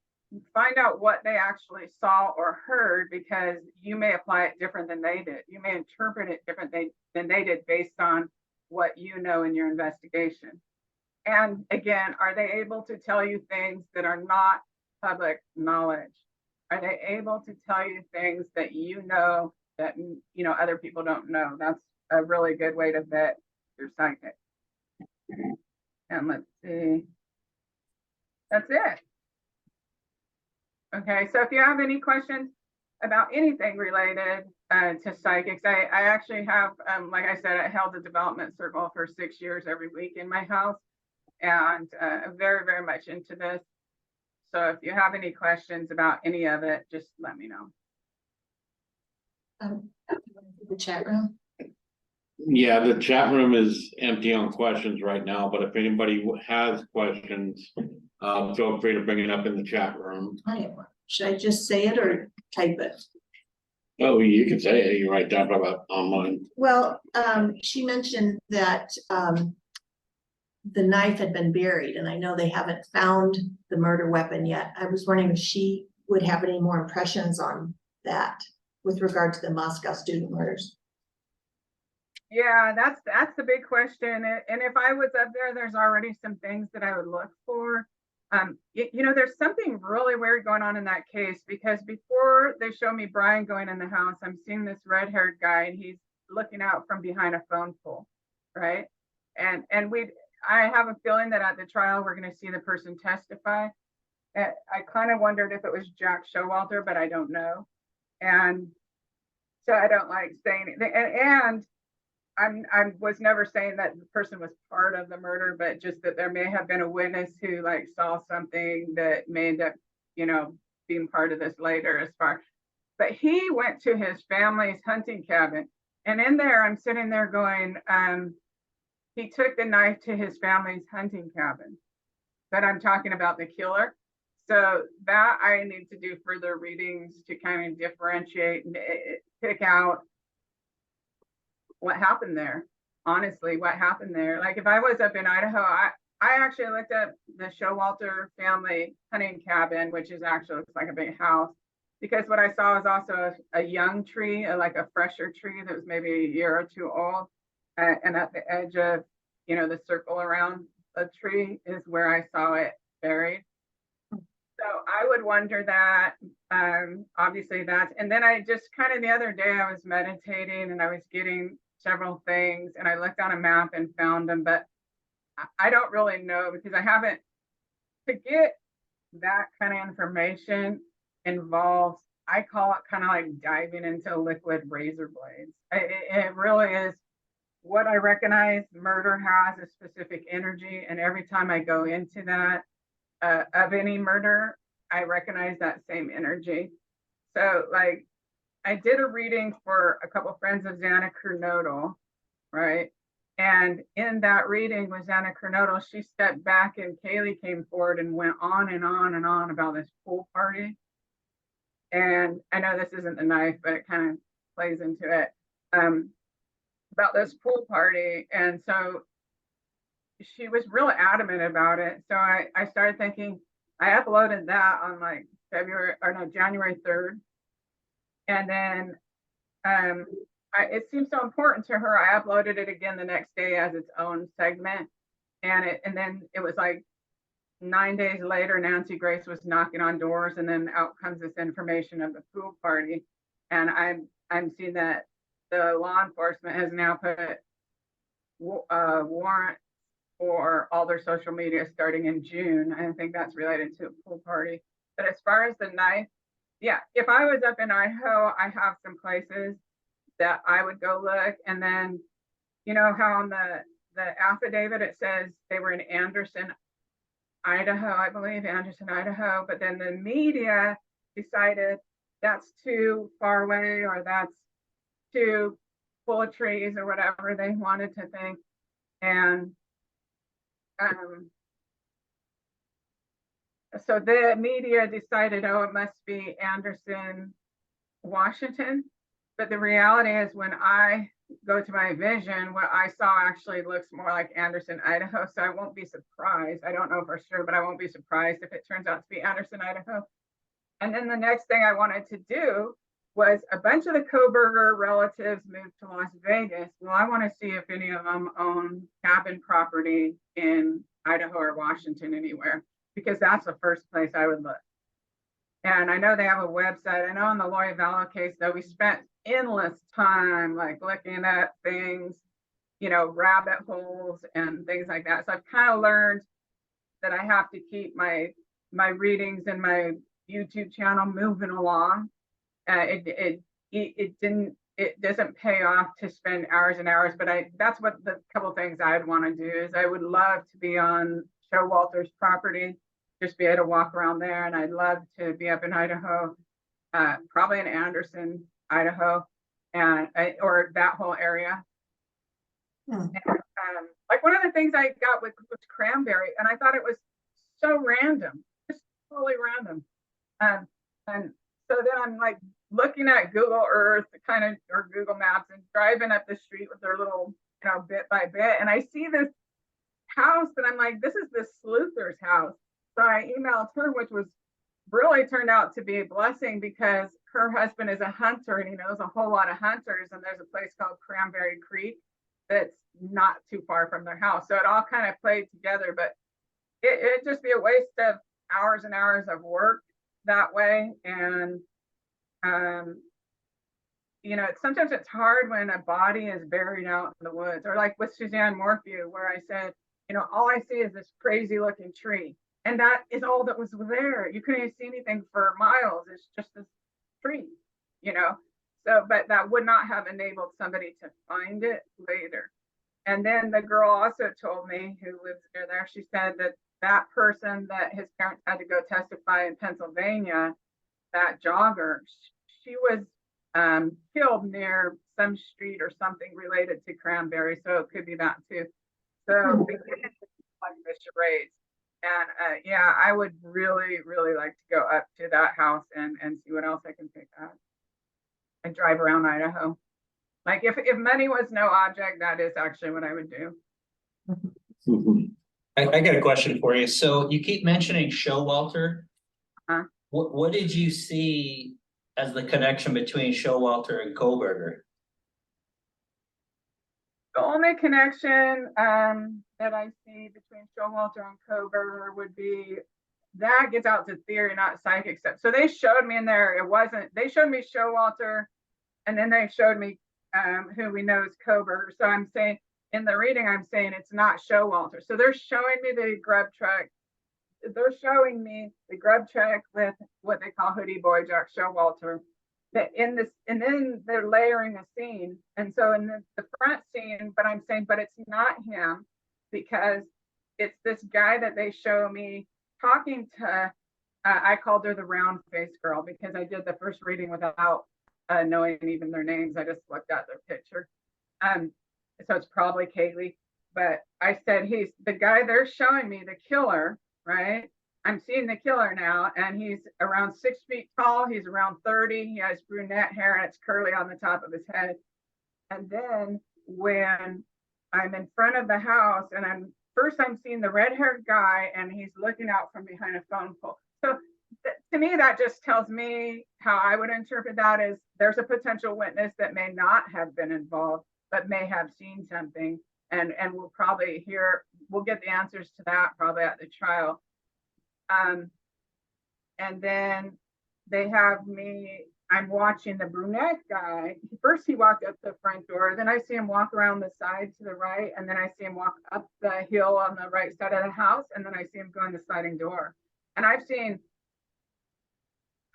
Find out what they actually saw or heard, because you may apply it different than they did. You may interpret it different than they did based on what you know in your investigation. And again, are they able to tell you things that are not public knowledge? Are they able to tell you things that you know that other people don't know? That's a really good way to vet your psychic. And let's see. That's it. Okay, so if you have any questions about anything related to psychics, I actually have, like I said, I held a development circle for 6 years every week in my house, and very, very much into this. So if you have any questions about any of it, just let me know.
The chat room.
Yeah, the chat room is empty on questions right now, but if anybody has questions, feel free to bring it up in the chat room.
Should I just say it or type it?
Oh, you can say it. You write down about online.
Well, she mentioned that the knife had been buried, and I know they haven't found the murder weapon yet. I was wondering if she would have any more impressions on that with regard to the Moscow student murders.
Yeah, that's the big question. And if I was up there, there's already some things that I would look for. There's something really weird going on in that case, because before they show me Brian going in the house, I'm seeing this red-haired guy, and he's looking out from behind a phone pole, right? And I have a feeling that at the trial, we're going to see the person testify. I kind of wondered if it was Jack Showalter, but I don't know. And so I don't like saying anything. And I was never saying that the person was part of the murder, but just that there may have been a witness who like saw something that may end up, being part of this later but he went to his family's hunting cabin, and in there, I'm sitting there going, he took the knife to his family's hunting cabin. But I'm talking about the killer. So that I need to do further readings to kind of differentiate and pick out what happened there. Honestly, what happened there. Like if I was up in Idaho, I actually looked up the Showalter family hunting cabin, which is actually looks like a big house, because what I saw was also a young tree, like a fresher tree that was maybe a year or two old. And at the edge of, you know, the circle around the tree is where I saw it buried. So I would wonder that, obviously that's, and then I just kind of the other day I was meditating and I was getting several things and I looked on a map and found them, but I don't really know because I haven't, to get that kind of information involves, I call it kind of like diving into liquid razor blades. It really is. What I recognize, murder has a specific energy, and every time I go into that of any murder, I recognize that same energy. So, like, I did a reading for a couple of friends of Xana Kernodle, right? And in that reading with Xana Kernodle, she stepped back and Kaylee came forward and went on and on and on about this pool party. And I know this isn't the knife, but it kind of plays into it. About this pool party. And so she was real adamant about it. So I started thinking, I uploaded that on like January 3rd. And then it seemed so important to her. I uploaded it again the next day as its own segment. And then it was like 9 days later, Nancy Grace was knocking on doors, and then out comes this information of the pool party. And I'm seeing that the law enforcement has now put warrant for all their social media starting in June. I think that's related to a pool party. But as far as the knife, yeah, if I was up in Idaho, I have some places that I would go look. And then, you know how on the affidavit it says they were in Anderson, Idaho, I believe, Anderson, Idaho. But then the media decided that's too far away, or that's too full of trees, or whatever they wanted to think. And so the media decided, oh, it must be Anderson, Washington. But the reality is when I go to my vision, what I saw actually looks more like Anderson, Idaho. So I won't be surprised. I don't know for sure, but I won't be surprised if it turns out to be Anderson, Idaho. And then the next thing I wanted to do was a bunch of the Koberger relatives moved to Las Vegas. Well, I want to see if any of them own cabin property in Idaho or Washington anywhere, because that's the first place I would look. And I know they have a website. I know in the Lori Vallow case, though, we spent endless time like looking at things, you know, rabbit holes and things like that. So I've kind of learned that I have to keep my readings and my YouTube channel moving along. It doesn't pay off to spend hours and hours, but that's what the couple things I'd want to do is I would love to be on Showalter's property, just be able to walk around there, and I'd love to be up in Idaho, probably in Anderson, Idaho, and or that whole area. And, like one of the things I got was cranberry, and I thought it was so random, just totally random. And so then I'm like looking at Google Earth kind of, or Google Maps, and driving up the street with their little, you know, bit by bit. And I see this house and I'm like, this is the sleuther's house. So I emailed her, which was really turned out to be a blessing because her husband is a hunter and he knows a whole lot of hunters. And there's a place called Cranberry Creek that's not too far from their house. So it all kind of played together, but it'd just be a waste of hours and hours of work that way. And you know, sometimes it's hard when a body is buried out in the woods, or like with Suzanne Morphew, where I said, you know, all I see is this crazy looking tree, and that is all that was there. You couldn't even see anything for miles. It's just this tree, you know. So, but that would not have enabled somebody to find it later. And then the girl also told me, who lives near there, she said that that person that his parents had to go testify in Pennsylvania, that jogger, she was killed near some street or something related to Cranberry. So it could be that too. So they get into like the charades. And yeah, I would really, really like to go up to that house and see what else I can pick up and drive around Idaho. Like if money was no object, that is actually what I would do.
I got a question for you. So you keep mentioning Showalter.
Huh?
What did you see as the connection between Showalter and Koberger?
The only connection that I see between Showalter and Koberger would be that gets out to theory, not psychic stuff. So they showed me in there, they showed me Showalter, and then they showed me who we know is Koberger. So I'm saying in the reading, I'm saying it's not Showalter. So they're showing me the grub truck. They're showing me the grub truck with what they call Hoodie Boy Jack Showalter. In this, and then they're layering a scene. And so in the front scene, but I'm saying, but it's not him, because it's this guy that they show me talking to. I called her the round face girl because I did the first reading without knowing even their names. I just looked at their picture. So it's probably Kaylee, but I said, he's the guy they're showing me, the killer, right? I'm seeing the killer now, and he's around 6 feet tall. He's around 30. He has brunette hair, and it's curly on the top of his head. And then when I'm in front of the house, and I'm seeing the red-haired guy, and he's looking out from behind a phone pole. So to me, that just tells me how I would interpret that is there's a potential witness that may not have been involved, but may have seen something, and we'll probably we'll get the answers to that probably at the trial. And then they have me, I'm watching the brunette guy. First he walked up the front door, then I see him walk around the side to the right, and then I see him walk up the hill on the right side of the house, and then I see him go in the sliding door. And I've seen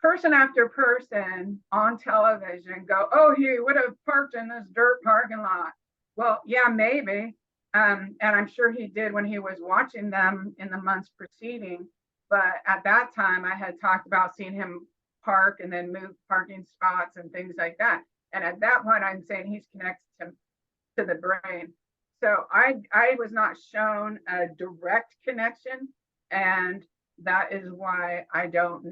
person after person on television go, oh, he would have parked in this dirt parking lot. Well, yeah, maybe. And I'm sure he did when he was watching them in the months preceding. But at that time, I had talked about seeing him park and then move parking spots and things like that. And at that point, I'm saying he's connected to the brain. So I was not shown a direct connection. And that is why I don't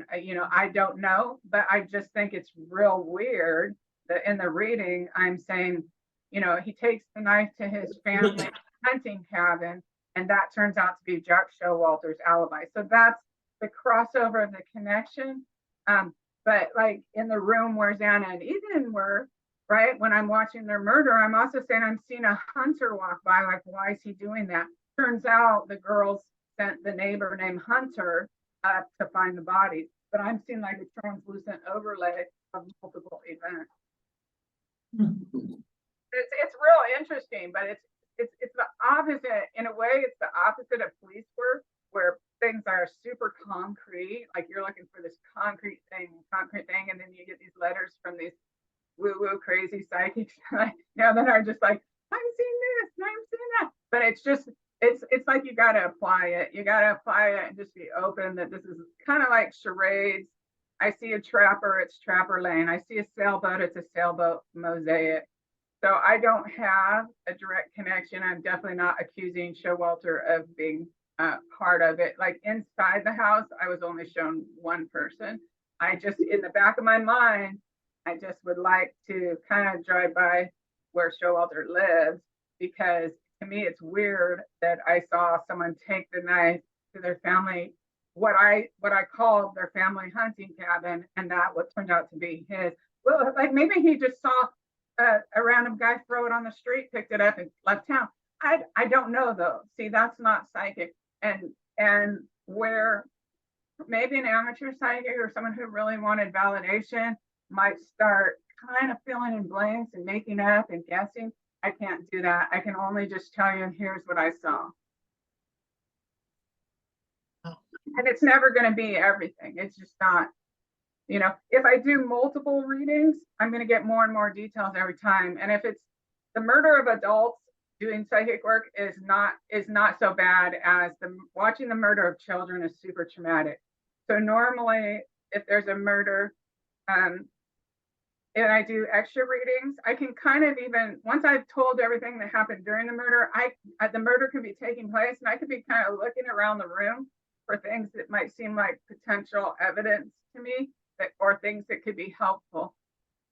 know, but I just think it's real weird that in the reading, I'm saying, he takes the knife to his family hunting cabin, and that turns out to be Jack Showalter's alibi. So that's the crossover of the connection. But like in the room where Xana and Ethan were, right, when I'm watching their murder, I'm also saying I'm seeing a hunter walk by, like, why is he doing that? Turns out the girls sent the neighbor named Hunter up to find the bodies, but I'm seeing like a translucent overlay of multiple events. It's real interesting, but it's the opposite in a way. It's the opposite of police work, where things are super concrete, like you're looking for this concrete thing, and then you get these letters from these woo-woo crazy psychics, that are just like, I'm seeing this and I'm seeing that, but it's just it's like you got to apply it. You got to apply it and just be open that this is kind of like charades. I see a trapper, it's Trapper Lane. I see a sailboat, it's a sailboat mosaic. So I don't have a direct connection. I'm definitely not accusing Showalter of being part of it. Like inside the house, I was only shown one person. I just, in the back of my mind, I just would like to kind of drive by where Showalter lives, because to me, it's weird that I saw someone take the knife to their family, what I called their family hunting cabin, and that what turned out to be his. Well, like maybe he just saw a random guy throw it on the street, picked it up, and left town. I don't know though. See, that's not psychic, and where maybe an amateur psychic or someone who really wanted validation might start kind of filling in blanks and making up and guessing. I can't do that. I can only just tell you, here's what I saw. And it's never going to be everything. It's just not, if I do multiple readings, I'm going to get more and more details every time. And if it's the murder of adults, doing psychic work is not so bad as watching the murder of children is super traumatic. So normally, if there's a murder, and I do extra readings. I can kind of even, once I've told everything that happened during the murder, the murder could be taking place and I could be kind of looking around the room for things that might seem like potential evidence to me or things that could be helpful.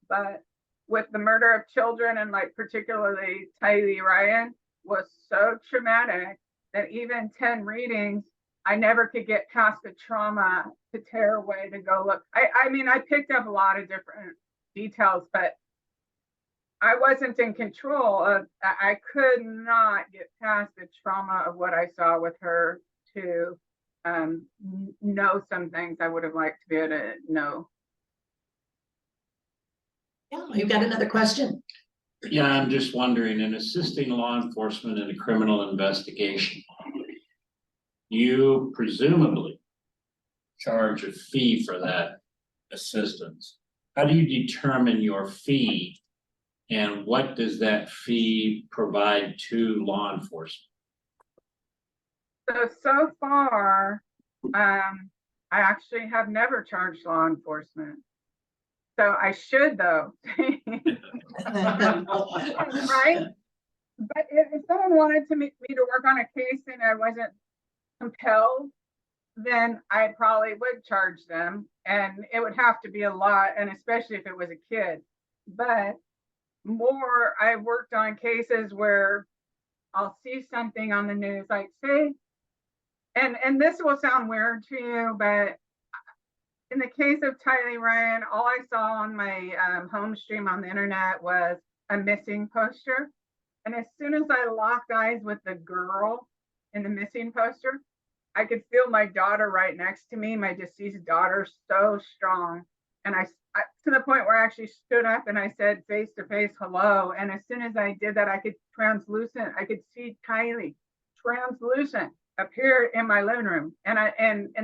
But with the murder of children and like particularly Tylee Ryan was so traumatic that even 10 readings, I never could get past the trauma to tear away to go look. I mean, I picked up a lot of different details, but I wasn't in control of, I could not get past the trauma of what I saw with her to know some things I would have liked to be able to know.
Yeah, you got another question?
Yeah, I'm just wondering, in assisting law enforcement in a criminal investigation, you presumably charge a fee for that assistance. How do you determine your fee, and what does fee provide to law enforcement?
So far, I actually have never charged law enforcement. So I should though. Right? But if someone wanted me to work on a case and I wasn't compelled, then I probably would charge them, and it would have to be a lot, and especially if it was a kid. But more, I worked on cases where I'll see something on the news, like say, and this will sound weird to you, but in the case of Tylee Ryan, all I saw on my home stream on the internet was a missing poster. And as soon as I locked eyes with the girl in the missing poster, I could feel my daughter right next to me, my deceased daughter, so strong. And I to the point where I actually stood up and I said face to face hello. And as soon as I did that, I could see Tylee translucent appear in my living room. And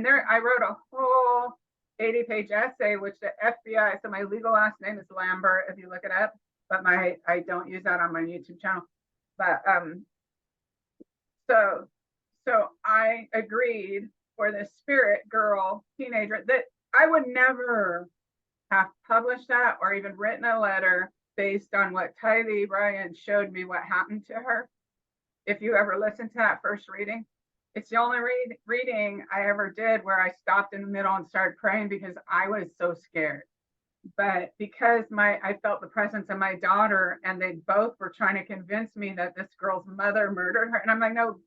there I wrote a whole 80-page essay, which the FBI, so my legal last name is Lambert, if you look it up, but I don't use that on my YouTube channel. But so I agreed for the spirit girl teenager that I would never have published that or even written a letter based on what Tylee Ryan showed me what happened to her. If you ever listened to that first reading, it's the only reading I ever did where I stopped in the middle and started praying because I was so scared. But because I felt the presence of my daughter, and they both were trying to convince me that this girl's mother murdered her. And I'm like, no,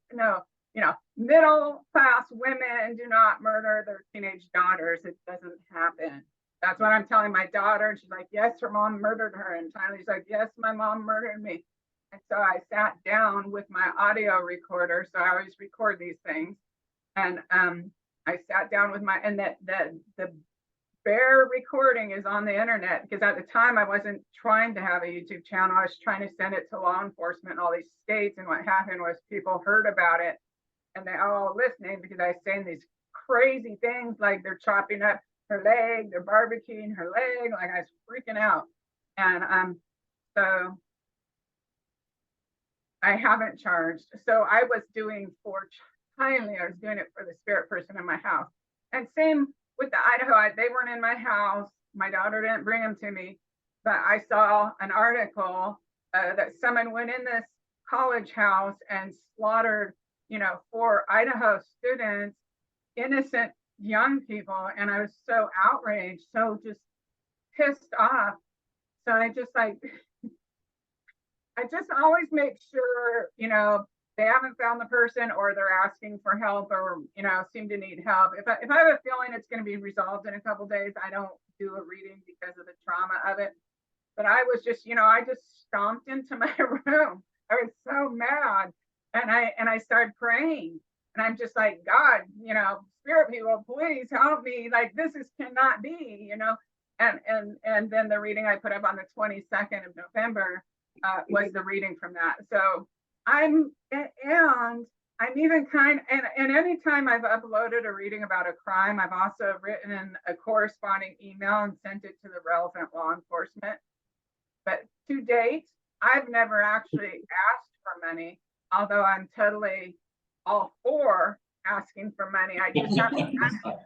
middle class women do not murder their teenage daughters. It doesn't happen. That's what I'm telling my daughter. And she's like, yes, her mom murdered her. And Tylee's like, yes, my mom murdered me. And so I sat down with my audio recorder. So I always record these things. And I sat down with and the bare recording is on the internet, because at the time I wasn't trying to have a YouTube channel. I was trying to send it to law enforcement in all these states. And what happened was people heard about it and they all listening, because I was saying these crazy things like they're chopping up her leg, they're barbecuing her leg, like I was freaking out. And so I haven't charged. So I was doing for Tylee, I was doing it for the spirit person in my house. And same with the Idaho, they weren't in my house. My daughter didn't bring them to me, but I saw an article that someone went in this college house and slaughtered, 4 Idaho students, innocent young people. And I was so outraged, so just pissed off. So I just always make sure, they haven't found the person, or they're asking for help, or, seem to need help. If I have a feeling it's going to be resolved in a couple of days, I don't do a reading because of the trauma of it. But I was just, I just stomped into my room. I was so mad. And I started praying. And I'm just like, God, spirit people, please help me. Like, cannot be, And then the reading I put up on the 22nd of November was the reading from that. So I'm even and anytime I've uploaded a reading about a crime, I've also written in a corresponding email and sent it to the relevant law enforcement. But to date, I've never actually asked for money, although I'm totally all for asking for money. I just haven't done it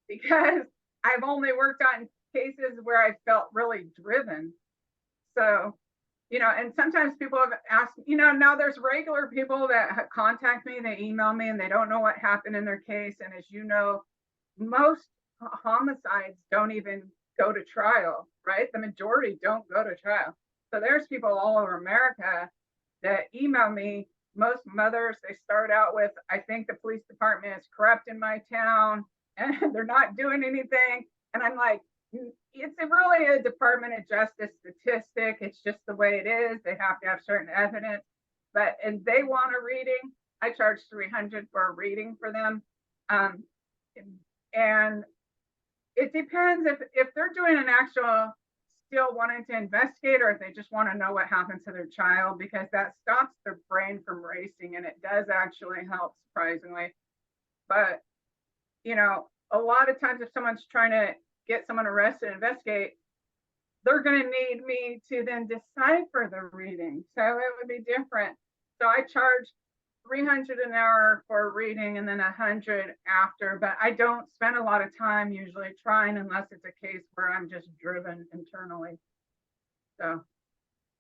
because I've only worked on cases where I felt really driven. So, you know, and sometimes people have asked, you know, now there's regular people that contact me, they email me and they don't know what happened in their case. And as you know, most homicides don't even go to trial, right? The majority don't go to trial. So there's people all over America that email me. Most mothers, they start out with, I think the police department is corrupt in my town and they're not doing anything. And I'm like, it's really a Department of Justice statistic. It's just the way it is. They have to have certain evidence. But and they want a reading. I charge $300 for a reading for them. And it depends if they're doing an actual still wanting to investigate or if they just want to know what happened to their child, because that stops their brain from racing and it does actually help, surprisingly. But you know, a lot of times if someone's trying to get someone arrested and investigate, they're going to need me to then decipher the reading. So it would be different. So I charge $300 an hour for a reading and then $100 after, but I don't spend a lot of time usually trying unless it's a case where I'm just driven internally. So,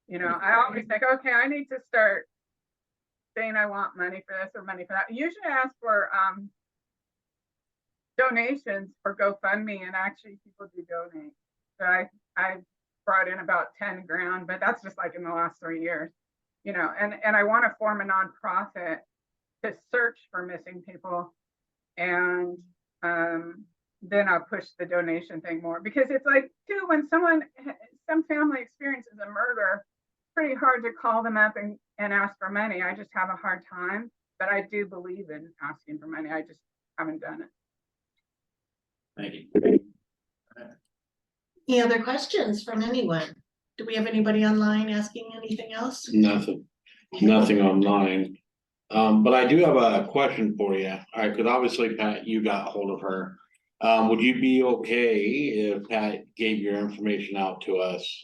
you know, I always think, okay, I need to start saying I want money for this or money for that. Usually I ask for donations for GoFundMe, and actually people do donate. So I brought in about 10 grand, but that's just like in the last 3 years, you know, and I want to form a nonprofit to search for missing people. And then I'll push the donation thing more, because it's like too, when some family experiences a murder, pretty hard to call them up and ask for money. I just have a hard time, but I do believe in asking for money. I just haven't done it.
Thank you.
Any other questions from anyone? Do we have anybody online asking anything else?
Nothing online. But I do have a question for you. All right, because obviously, Pat, you got hold of her. Would you be okay if Pat gave your information out to us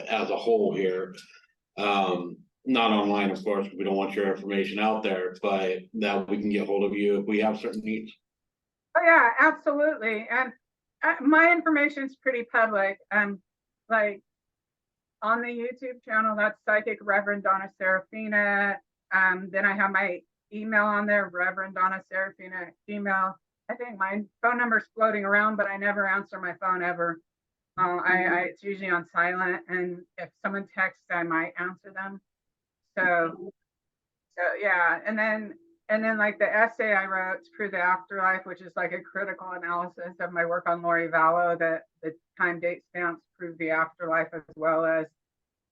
as a whole here? Not online, of course, we don't want your information out there, but that we can get hold of you if we have certain needs.
Oh yeah, absolutely. And my information is pretty public. Like on the YouTube channel, that's Psychic Reverend Donna Seraphina. Then I have my email on there, Reverend Donna Seraphina email. I think my phone number is floating around, but I never answer my phone ever. It's usually on silent, and if someone texts, I might answer them. So yeah, and then like the essay I wrote to prove the afterlife, which is like a critical analysis of my work on Lori Vallow, that the time date stamps prove the afterlife, as well as,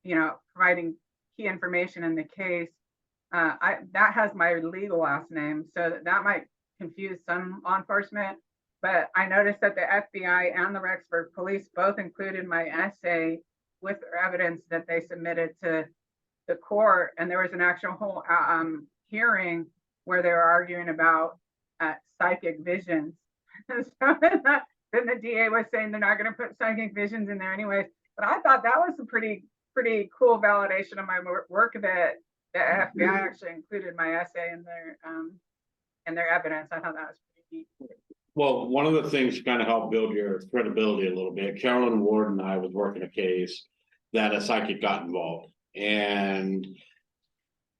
you know, providing key information in the case. That has my legal last name, so that might confuse some law enforcement. But I noticed that the FBI and the Rexburg police both included my essay with their evidence that they submitted to the court, and there was an actual whole hearing where they were arguing about psychic visions. So then the DA was saying they're not going to put psychic visions in there anyways. But I thought that was a pretty cool validation of my work, that the FBI actually included my essay in their evidence. I thought that was pretty neat.
Well, one of the things to kind of help build your credibility a little bit, Carolyn Ward and I was working a case that a psychic got involved, and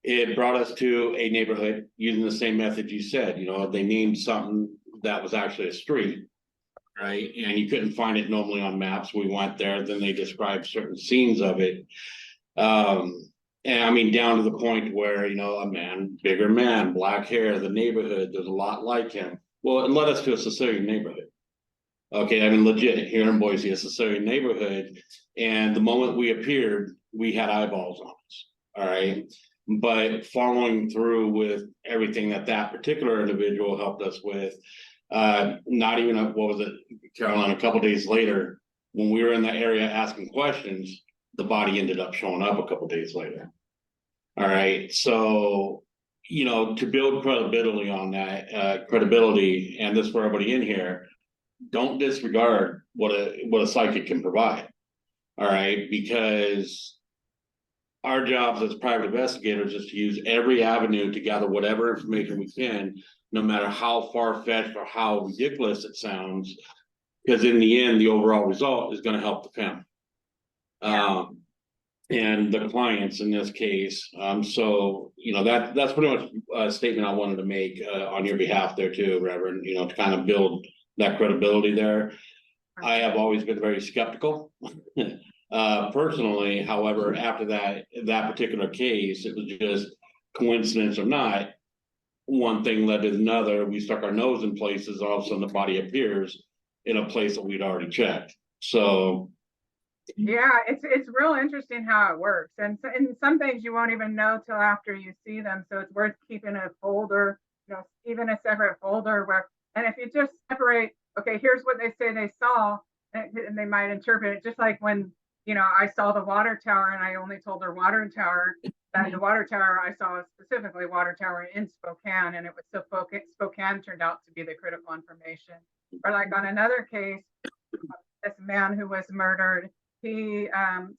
it brought us to a neighborhood using the same method you said. You know, they named something that was actually a street, right? And you couldn't find it normally on maps. We went there, then they described certain scenes of it. And I mean, down to the point where, you know, a man, bigger man, black hair, the neighborhood, there's a lot like him. Well, it led us to a Sicilian neighborhood. Okay, I mean, legit, here in Boise, a Sicilian neighborhood. And the moment we appeared, we had eyeballs on us. All right. But following through with everything that particular individual helped us with, not even, what was it, Caroline, a couple days later, when we were in that area asking questions, the body ended up showing up a couple days later. All right. So, you know, to build credibility on that, credibility, and this for everybody in here, don't disregard what a psychic can provide. All right, because our jobs as private investigators is to use every avenue to gather whatever information we can, no matter how far-fetched or how ridiculous it sounds, Cause in the end, the overall result is gonna help the family.
Yeah.
And the clients in this case, so, you know, that's pretty much a statement I wanted to make, on your behalf there too, Reverend, you know, to kind of build that credibility there. I have always been very skeptical. Personally, however, after that particular case, it was just coincidence or not. One thing led to another, we stuck our nose in places, all of a sudden the body appears in a place that we'd already checked, so.
Yeah, it's real interesting how it works. And some things you won't even know till after you see them. So it's worth keeping a folder, you know, even a separate folder where, and if you just separate, okay, here's what they say they saw, and they might interpret it just like when, you know, I saw the water tower and I only told her water tower, that the water tower I saw specifically water tower in Spokane, and it was so Spokane turned out to be the critical information. Or like on another case, this man who was murdered, he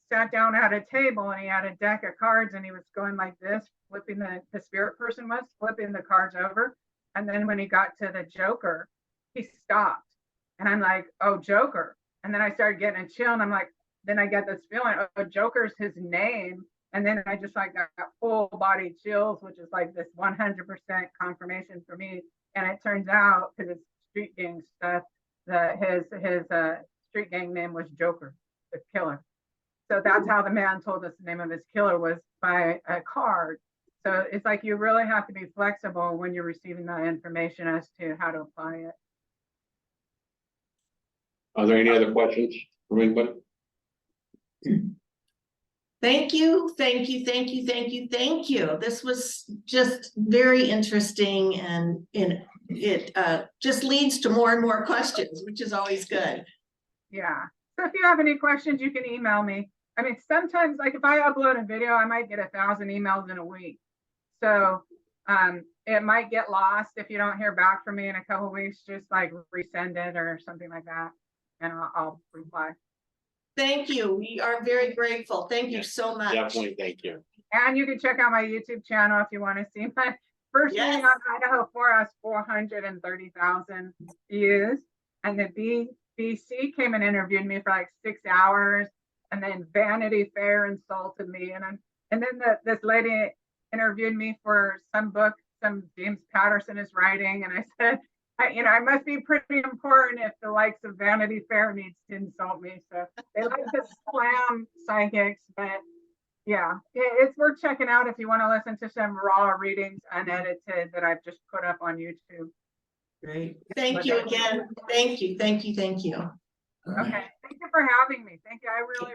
sat down at a table and he had a deck of cards and he was going like this, flipping the spirit person was flipping the cards over. And then when he got to the Joker, he stopped. And I'm like, oh, Joker. And then I started getting a chill and I'm like, then I get this feeling, oh, Joker's his name. And then I just like got full body chills, which is like this 100% confirmation for me. And it turns out, because it's street gang stuff, that his street gang name was Joker, the killer. So that's how the man told us the name of his killer was by a card. So it's like you really have to be flexible when you're receiving that information as to how to apply it.
Are there any other questions from anybody?
Thank you, thank you, thank you, thank you, thank you. This was just very interesting, and it just leads to more and more questions, which is always good.
Yeah. So if you have any questions, you can email me. I mean, sometimes like if I upload a video, I might get 1,000 emails in a week. So it might get lost if you don't hear back from me in a couple of weeks. Just like resend it or something like that, and I'll reply.
Thank you. We are very grateful. Thank you so much.
Definitely, thank you.
And you can check out my YouTube channel if you want to see my first video on Idaho 4 has 430,000 views. And the BC came and interviewed me for like 6 hours. And then Vanity Fair insulted me. And then this lady interviewed me for some book, some James Patterson is writing. And I said, I must be pretty important if the likes of Vanity Fair needs to insult me. So they like to slam psychics, but yeah, it's worth checking out if you want to listen to some raw readings unedited that I've just put up on YouTube.
Great. Thank you again. Thank you, thank you, thank you.
Okay, thank you for having me. Thank you. I really